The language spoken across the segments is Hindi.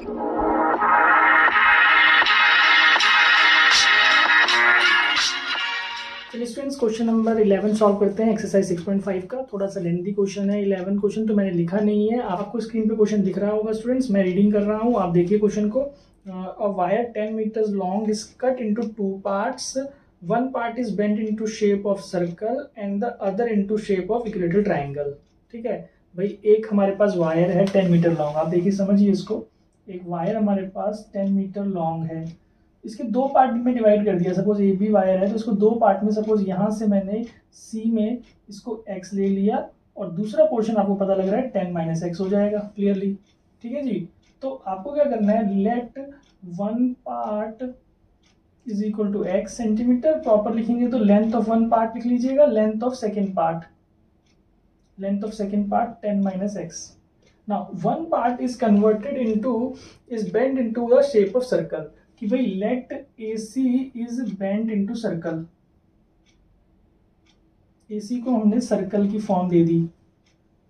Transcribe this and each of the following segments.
चलिए स्टूडेंट्स, क्वेश्चन नंबर 11 सॉल्व करते हैं। एक्सरसाइज 6.5 का थोड़ा सा लेंथी क्वेश्चन है। 11 क्वेश्चन तो मैंने लिखा नहीं है, आपको स्क्रीन पे क्वेश्चन दिख रहा होगा स्टूडेंट्स। मैं रीडिंग कर रहा हूँ, आप देखिए क्वेश्चन को। A wire 10 meters long is cut into two parts. One part is bent into shape of circle and the other into shape of equilateral triangle. ठीक है भाई, एक हमारे पास वायर है 10 मीटर लॉन्ग। आप देखिए, समझिए इसको। एक वायर हमारे पास 10 मीटर लॉन्ग है, इसके दो पार्ट में डिवाइड कर दिया। सपोज ए बी वायर है तो इसको दो पार्ट में, सपोज यहाँ से मैंने सी में इसको एक्स ले लिया और दूसरा पोर्शन आपको पता लग रहा है 10 माइनस एक्स हो जाएगा क्लियरली। ठीक है जी। तो आपको क्या करना है, let one part is equal to x centimetre. Proper लिखेंगे तो लेंथ ऑफ वन पार्ट लिख लीजिएगा, length of second part 10 minus x. Now one part is converted into, is bent into the shape of circle, कि भाई let AC is bent into circle। AC को हमने सर्कल की फॉर्म दे दी।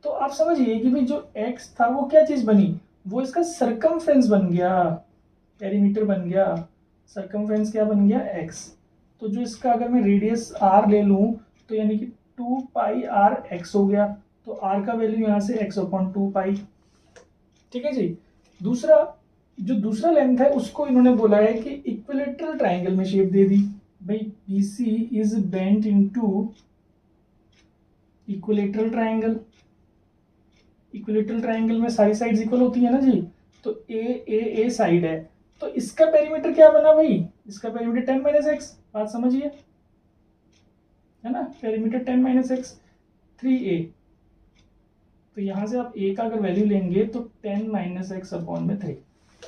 तो आप समझिए कि भाई जो x था वो क्या चीज बनी, वो इसका सरकमफ्रेंस बन गया, पेरीमीटर बन गया। सरकमफ्रेंस क्या बन गया, x। तो जो इसका अगर मैं रेडियस r ले लूं तो यानी कि 2 पाई r x हो गया। तो r का वैल्यू यहाँ से x/2 पाई। ठीक है जी। दूसरा, जो दूसरा लेंथ है उसको इन्होंने बोला है कि इक्विलेटरल ट्राइंगल में शेप दे दी। भाई BC is bent into equilateral triangle. Equilateral triangle में सारी साइड्स इक्वल होती है ना जी। तो ए साइड है, तो इसका पेरीमीटर क्या बना भाई, इसका पेरीमीटर 10 माइनस एक्स। बात समझिए, है ना। Perimeter 10 minus x 3a। तो यहां से आप a का अगर वैल्यू लेंगे तो 10 माइनस एक्स अपॉन में 3।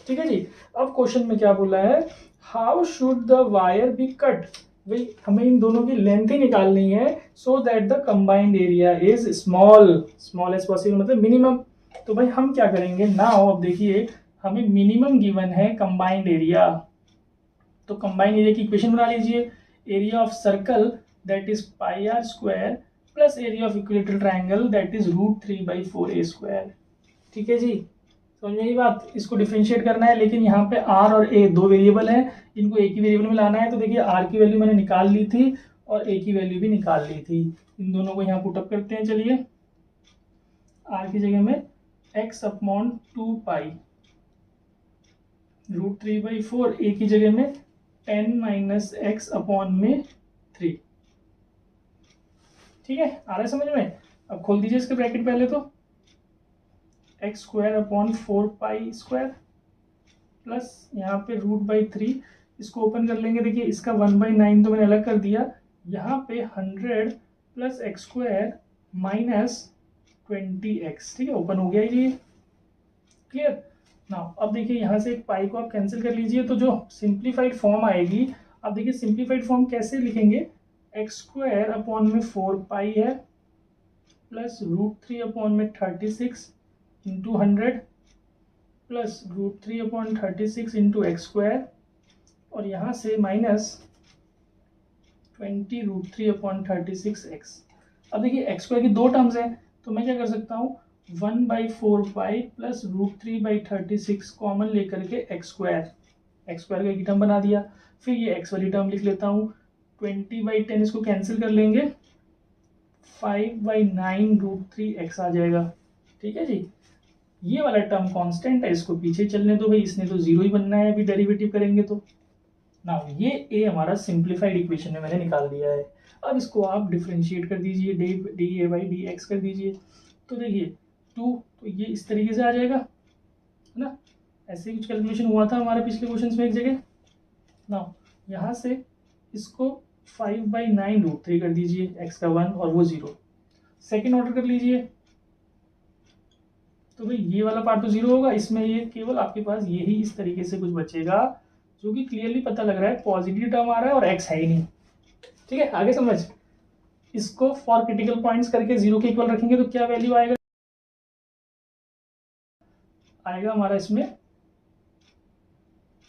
ठीक है जी। अब क्वेश्चन में क्या बोला है, how should the wire be cut. भाई हमें इन दोनों की लेंथ ही निकालनी है, so that the combined area is small as possible, मतलब मिनिमम। तो भाई हम क्या करेंगे नाउ, अब देखिए हमें मिनिमम गिवन है कंबाइंड एरिया। तो कंबाइंड एरिया की इक्वेशन बना लीजिए, area of circle that is pi r square plus area of equilateral triangle that is √3/4a²। ठीक है जी, समझ में आई बात। इसको डिफरेंशिएट करना है, लेकिन यहाँ पे r और a दो वेरिएबल है, इनको एक ही वेरिएबल में लाना है। तो देखिए r की वैल्यू मैंने निकाल ली थी और a की वैल्यू भी निकाल ली थी। इन दोनों को यहाँ पुटअप करते हैं। चलिए, r की जगह में x/2 पाई √3/4, a की जगह में 10 माइनस एक्स अपॉन में 3। ठीक है, आ रहा है समझ में। अब खोल दीजिए इसके ब्रैकेट पहले तो, x²/4 पाई स्क्वायर प्लस यहाँ पे √3। इसको ओपन कर लेंगे। देखिए इसका 1/9 तो मैंने अलग कर दिया। यहाँ पे 100 प्लस x² माइनस 20x। ठीक है, ओपन हो गया ये, क्लियर ना। अब देखिए यहाँ से एक पाई को आप कैंसिल कर लीजिए, तो जो सिंप्लीफाइड फॉर्म आएगी, अब देखिए सिंप्लीफाइड फॉर्म कैसे लिखेंगे, x²/4 पाई है plus √3/36 into 100 plus √3/36 into x², और यहाँ से माइनस 20 √3/36x। अब देखिए x² की दो टर्म्स है, तो मैं क्या कर सकता हूँ, 1/4 पाई प्लस √3/36 कॉमन लेकर के x² का एक टर्म बना दिया। फिर ये x वाली टर्म लिख लेता हूँ, 20/10 इसको कैंसिल कर लेंगे, 5/9 √3x आ जाएगा। ठीक है जी। ये वाला टर्म कांस्टेंट है, इसको पीछे चलने दो भाई, इसने तो जीरो ही बनना है अभी डेरिवेटिव करेंगे तो ना। ये ए हमारा सिंप्लीफाइड इक्वेशन में मैंने निकाल दिया है। अब इसको आप डिफरेंशिएट कर दीजिए, da/dx कर दीजिए। तो देखिए 2, तो ये इस तरीके से आ जाएगा, है ना। ऐसे ही कुछ कैलकुलेशन हुआ था हमारे पिछले क्वेश्चन में एक जगह ना। यहाँ से इसको 5/9 √3 कर दीजिए, x का 1 और वो 0, सेकेंड ऑर्डर कर लीजिए। तो भाई ये वाला पार्ट तो 0 होगा, इसमें ये केवल आपके पास यही इस तरीके से कुछ बचेगा, जो कि क्लियरली पता लग रहा है पॉजिटिव टर्म आ रहा है और x है ही नहीं। ठीक है, आगे समझ। इसको फॉर क्रिटिकल पॉइंट्स करके 0 के इक्वल रखेंगे तो क्या वैल्यू आएगा हमारा इसमें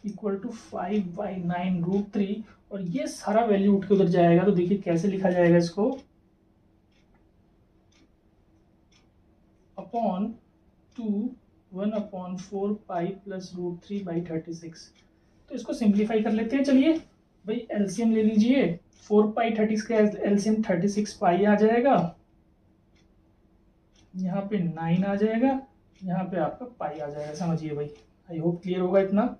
इक्वल टू 5/9 √3, और ये सारा वैल्यू उठ के उधर जाएगा। तो देखिए कैसे लिखा जाएगा इसको, अपॉन 2 1/4 पाई प्लस √3/36। तो इसको सिंप्लीफाई कर लेते हैं। चलिए भाई एलसीएम ले लीजिए। 4 पाई 36 का एलसीएम 36 पाई आ जाएगा, यहाँ पे 9 आ जाएगा, यहाँ पे आपका पाई आ जाएगा। समझिए भाई, आई होप क्लियर होगा इतना।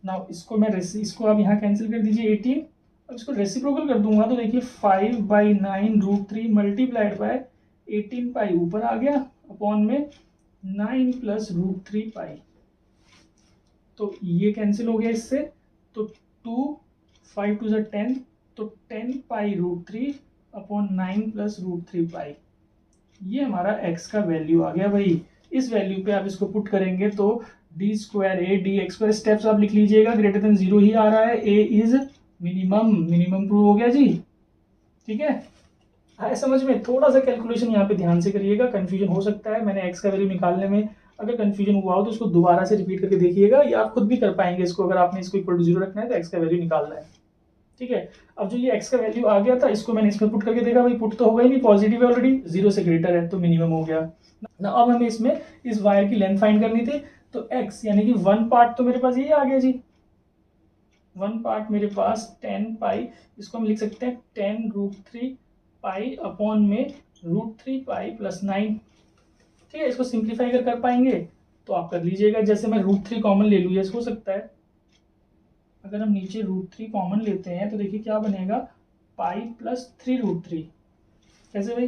नाउ इसको मैं इसको आप यहाँ कैंसिल कर दीजिए 18, अब इसको रेसिप्रोकल कर दूंगा तो देखिए 5/9 √3 मल्टीप्लाइड बाय 18 पाई ऊपर आ गया, अपॉन में 9 प्लस √3 पाई। तो ये कैंसिल हो गया इससे, तो 2 5 2 10, तो 10 पाई √3 अपॉन 9 प्लस √3 पाई। ये हमारा x का वैल्यू आ गया भाई। इस वैल्यू पे आप इसको पुट करेंगे तो d² a dx²। स्टेप्स आप लिख लीजिएगा, ग्रेटर देन 0 ही आ रहा है, a इज मिनिमम प्रूव हो गया जी। ठीक है, आए समझ में? थोड़ा सा कैलकुलेशन यहाँ पे ध्यान से करिएगा, कंफ्यूजन हो सकता है। मैंने x का वैल्यू निकालने में अगर कंफ्यूजन हुआ हो तो उसको दोबारा से रिपीट करके देखिएगा, या आप खुद भी कर पाएंगे इसको। अगर आपने इसको इक्वल टू 0 रखना है तो x का वैल्यू निकालना है। ठीक है, अब जो ये x का वैल्यू आ गया था इसको मैंने इसमें पुट करके देखा, भाई पुट तो होगा ही नहीं, पॉजिटिव है ऑलरेडी, 0 से ग्रेटर है तो मिनिमम हो गया ना। अब हमें इसमें इस वायर की लेंथ फाइंड करनी थी, तो x यानी कि 1 पार्ट तो मेरे पास ये आ गया जी। 1 पार्ट मेरे पास 10 पाई, इसको हम लिख सकते हैं 10 √3 पाई अपॉन में √3 पाई प्लस 9। ठीक है, इसको सिंप्लीफाई कर पाएंगे तो आप कर लीजिएगा। जैसे मैं √3 कॉमन ले लूँ, ये हो सकता है। अगर हम नीचे √3 कॉमन लेते हैं तो देखिए क्या बनेगा, पाई प्लस 3 √3। कैसे भाई,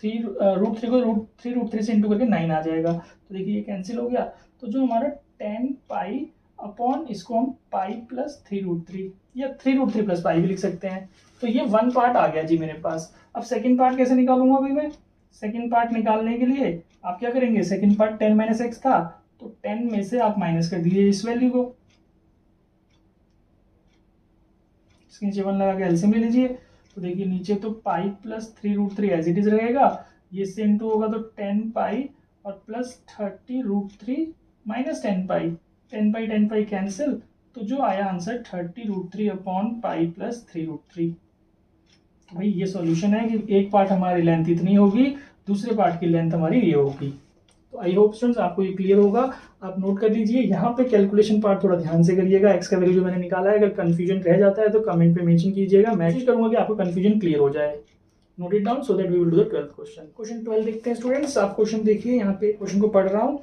√3 को √3 से इंटू करके 9 आ जाएगा, तो देखिए ये कैंसिल हो गया। तो जो हमारा 10 पाई अपॉन इसको हम पाई प्लस 3 √3 या 3 √3 प्लस पाई भी लिख सकते हैं। तो ये 1 पार्ट आ गया जी मेरे पास। अब सेकंड पार्ट कैसे निकालूंगा भाई मैं? सेकंड पार्ट निकालने के लिए आप क्या करेंगे, सेकंड पार्ट 10 - x था, तो 10 में से आप माइनस कर दीजिए इस वैल्यू को, इसके नीचे 1 लगा के एलसीएम ले लीजिए। तो देखिए नीचे तो pi plus 3 √3 as it is रहेगा, ये से इंटू होगा तो 10 पाई और plus 30 √3 minus 10 pi, 10 pi cancel, तो जो आया आंसर 30 √3 अपॉन पाई प्लस 3 √3। भाई ये सॉल्यूशन है कि एक पार्ट हमारी लेंथ इतनी होगी, दूसरे पार्ट की लेंथ हमारी ये होगी। तो आई होप स्टूडेंट्स आपको ये क्लियर होगा। आप नोट कर लीजिए, यहाँ पे कैलकुलेशन पार्ट थोड़ा ध्यान से करिएगा। एक्स का वैल्यू जो मैंने निकाला है, अगर कंफ्यूजन रह जाता है तो कमेंट पे मेंशन कीजिएगा, मैं कोशिश करूंगा कि आपको कंफ्यूजन क्लियर हो जाए। Note it down so that we will do the 12th question. Question 12 देखते हैं स्टूडेंट्स। आप क्वेश्चन देखिए, यहाँ पे क्वेश्चन को पढ़ रहा हूँ।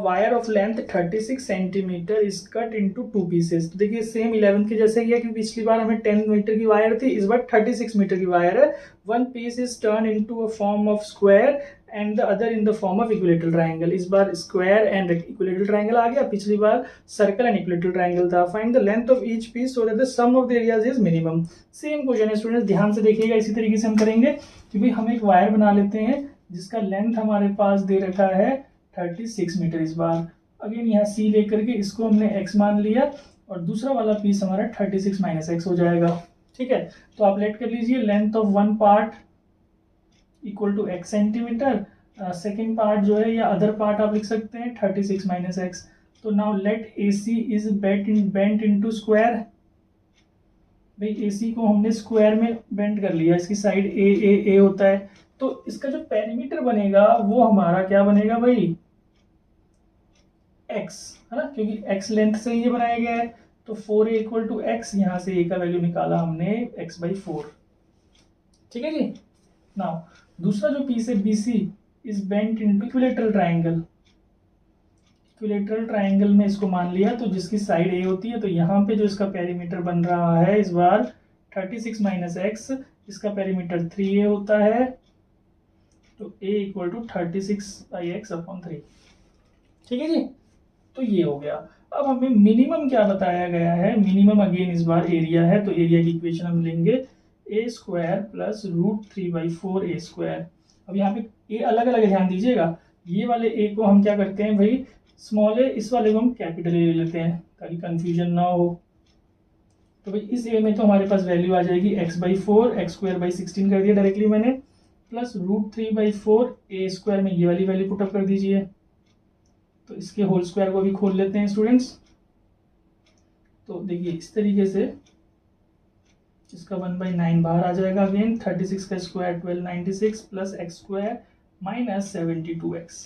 Wire of length 36 centimetre is cut into 2 pieces. तो देखिए सेम 11 के जैसे ही है कि पिछली बार हमें 10 मीटर की वायर थी, इस बार 36 मीटर की वायर है। One piece is turn into a form of square and the other in the form of equilateral triangle. इस बार स्क्वायर एंड इक्विलेटरल ट्राइंगल आ गया, पिछली बार सर्कल एंड इक्विलेटरल ट्राइंगल था। Find the length of each piece so that the sum of the areas is minimum. Same question है स्टूडेंट्स, ध्यान से देखिएगा। इसी तरीके से हम करेंगे कि भाई हम एक वायर बना लेते हैं जिसका लेंथ हमारे पास दे रखा है 36 मीटर। इस बार अगेन यहाँ सी लेकर के इसको हमने x मान लिया और दूसरा वाला पीस हमारा 36 - x हो जाएगा। ठीक है, तो आप लेट कर लीजिए, length of one part equal to x centimetre, second part जो है या अदर पार्ट आप लिख सकते हैं 36 - x। तो now let AC is bent into square. भाई AC को हमने स्क्वायर में बेंड कर लिया, इसकी साइड ए होता है, तो इसका जो पेरीमीटर बनेगा वो हमारा क्या बनेगा भाई, x है ना, क्योंकि x लेंथ से ये बनाया गया है। तो 4a इक्वल टू x, यहाँ से a का वैल्यू निकाला हमने x/4। ठीक है जी। नाउ दूसरा जो पीस है BC is bent into equilateral triangle. Equilateral triangle में इसको मान लिया, तो जिसकी साइड a होती है, तो यहाँ पे जो इसका पेरीमीटर बन रहा है इस बार 36 - x, इसका पेरीमीटर 3a होता है, तो a इक्वल टू 36/x/3। ठीक है जी, तो ये हो गया। अब हमें मिनिमम क्या बताया गया है, मिनिमम अगेन इस बार एरिया है, तो एरिया की इक्वेशन हम लेंगे a² प्लस √3/4a²। अब यहाँ पे a अलग अलग, ध्यान दीजिएगा, ये वाले a को हम क्या करते हैं भाई, स्मॉल a, इस वाले को हम कैपिटल A ले लेते हैं ताकि कंफ्यूजन ना हो। तो भाई इस a में तो हमारे पास वैल्यू आ जाएगी x/4, x²/16 कर दिया डायरेक्टली मैंने, प्लस √3/4a² में ये वाली वैल्यू पुटअप कर दीजिए। तो इसके होल स्क्वायर को भी खोल लेते हैं स्टूडेंट्स। तो देखिए इस तरीके से इसका 1/9 बाहर आ जाएगा। अगेन 36 का स्क्वायर 1296 प्लस x² - 72x।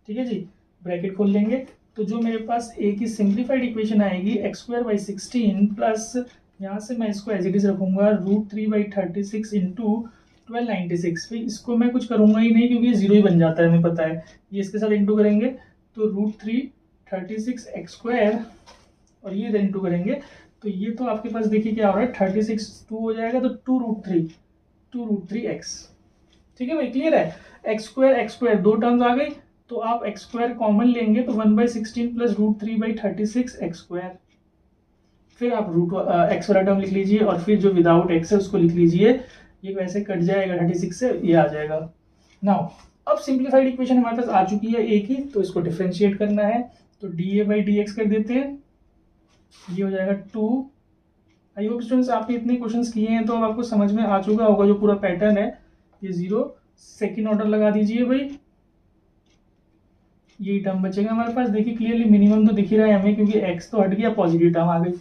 ठीक है जी। ब्रैकेट खोल लेंगे तो जो मेरे पास ए की सिंप्लीफाइड इक्वेशन आएगी x²/16 प्लस यहाँ से मैं इसको एज इट इज रखूंगा √3/36 इंटू 1296। भाई इसको मैं कुछ करूंगा ही नहीं क्योंकि ये जीरो ही बन जाता है, हमें पता है। ये इसके साथ इंटू करेंगे तो √3/36x² और ये इधर इंटू करेंगे तो ये तो आपके पास देखिए क्या हो रहा है 36 2 हो जाएगा तो 2√3x। ठीक है भाई, क्लियर है। x² दो टर्म्स आ गई तो आप x² कॉमन लेंगे तो 1/16 प्लस √3/36x²। फिर आप x वाला टर्म लिख लीजिए और फिर जो विदाउट x है उसको लिख लीजिए। ये वैसे कट जाएगा 36 से, ये आ जाएगा। नाउ अब सिंप्लीफाइड इक्वेशन हमारे पास आ चुकी है a की, तो इसको डिफरेंशिएट करना है तो dA/dx कर देते हैं। ये हो जाएगा 2। आई होप स्टूडेंट्स आपने इतने क्वेश्चंस किए हैं तो अब आपको समझ में आ चुका होगा जो पूरा पैटर्न है। ये 0 सेकेंड ऑर्डर लगा दीजिए भाई, यही टर्म बचेगा हमारे पास। देखिए क्लियरली मिनिमम तो दिख ही रहा है हमें क्योंकि x तो हट गया, पॉजिटिव टर्म आ गई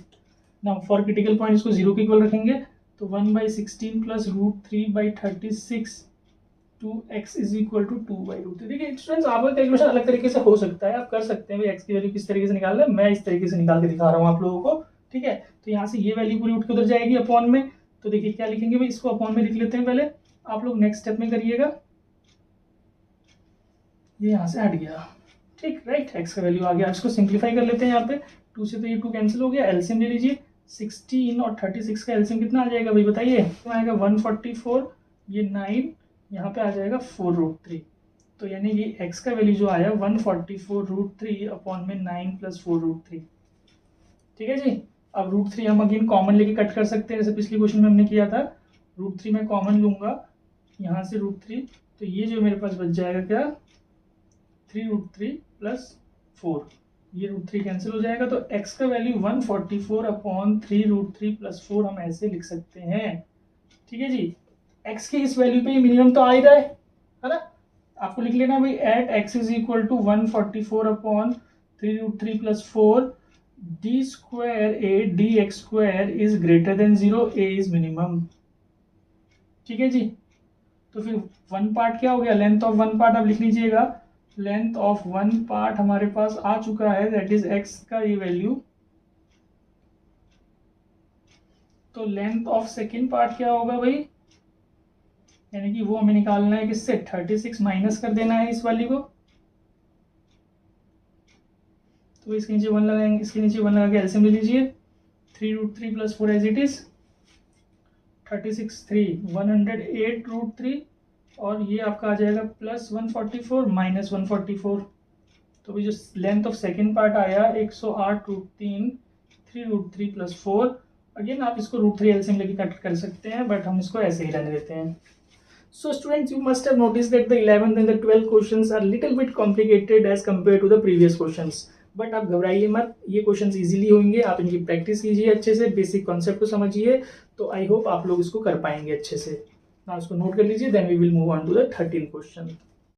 ना। फॉर क्रिटिकल पॉइंट इसको 0 के इक्वल रखेंगे तो 1/16 plus √3/36 2x is equal to 2/√3। देखिए स्टूडेंट्स आपका कैलकुलेशन अलग तरीके से हो सकता है, आप कर सकते हैं भाई x की वैल्यू किस तरीके से निकालना है, मैं इस तरीके से निकाल के दिखा रहा हूँ आप लोगों को। ठीक है, तो यहाँ से ये वैल्यू पूरी उठ के उधर जाएगी अपॉन में, तो देखिए क्या लिखेंगे भाई, इसको अपॉन में लिख लेते हैं पहले, आप लोग नेक्स्ट स्टेप में करिएगा। ये यहाँ से हट गया, ठीक राइट, x का वैल्यू आ गया। इसको सिंप्लीफाई कर लेते हैं, यहाँ पे 2 से तो ये 2 कैंसिल हो गया, एलसीएम ले लीजिए। 16 और 36 का एलसीएम कितना आ जाएगा भाई बताइए, तो आएगा 144, ये 9, यहाँ पे आ जाएगा 4√3। तो यानी ये x का वैल्यू जो आया 144√3 अपॉन में 9 प्लस 4√3। ठीक है जी। अब √3 हम अगेन कॉमन लेके कट कर सकते हैं, जैसे पिछले क्वेश्चन में हमने किया था। √3 मैं कॉमन लूंगा यहाँ से √3, तो ये जो मेरे पास बच जाएगा क्या 3√3 प्लस 4, ये √3 कैंसिल हो जाएगा। तो x का वैल्यू 144 अपॉन 3√3 प्लस 4 हम ऐसे लिख सकते हैं। ठीक है जी, x की इस वैल्यू पे मिनिमम तो आ ही रहा है ना। आपको लिख लेना भाई at x is equal to 144 upon 3√3 plus 4 d² dx² is greater than 0, a is minimum. ठीक है जी, तो फिर वन पार्ट क्या हो गया, लेंथ ऑफ वन पार्ट आप लिख लीजिएगा। लेंथ ऑफ वन पार्ट हमारे पास आ चुका है, दैट इज x का ये वैल्यू। तो लेंथ ऑफ सेकेंड पार्ट क्या होगा भाई, यानी कि वो हमें निकालना है किससे, 36 माइनस कर देना है इस वाली को, तो इसके नीचे 1 लगाएंगे, इसके नीचे 1 लगा के एलसीएम ले लीजिए। 3√3 प्लस 4 एज इट इज 36 3 108√3 और ये आपका आ जाएगा प्लस 144 माइनस 144। तो भाई जो लेंथ ऑफ सेकेंड पार्ट आया 108√3 3√3 प्लस 4। अगेन आप इसको √3 एलसीएम लेके कट कर सकते हैं, बट हम इसको ऐसे ही रहने देते हैं। So students, you must have noticed that the 11th and the 12th questions are little bit complicated as compared to the previous questions. But आप घबराइए मत, ये क्वेश्चंस इजीली होंगे, आप इनकी प्रैक्टिस कीजिए अच्छे से, बेसिक कॉन्सेप्ट को समझिए, तो आई होप आप लोग इसको कर पाएंगे अच्छे से। ना इसको नोट कर लीजिए, then we will move on to the 13th question.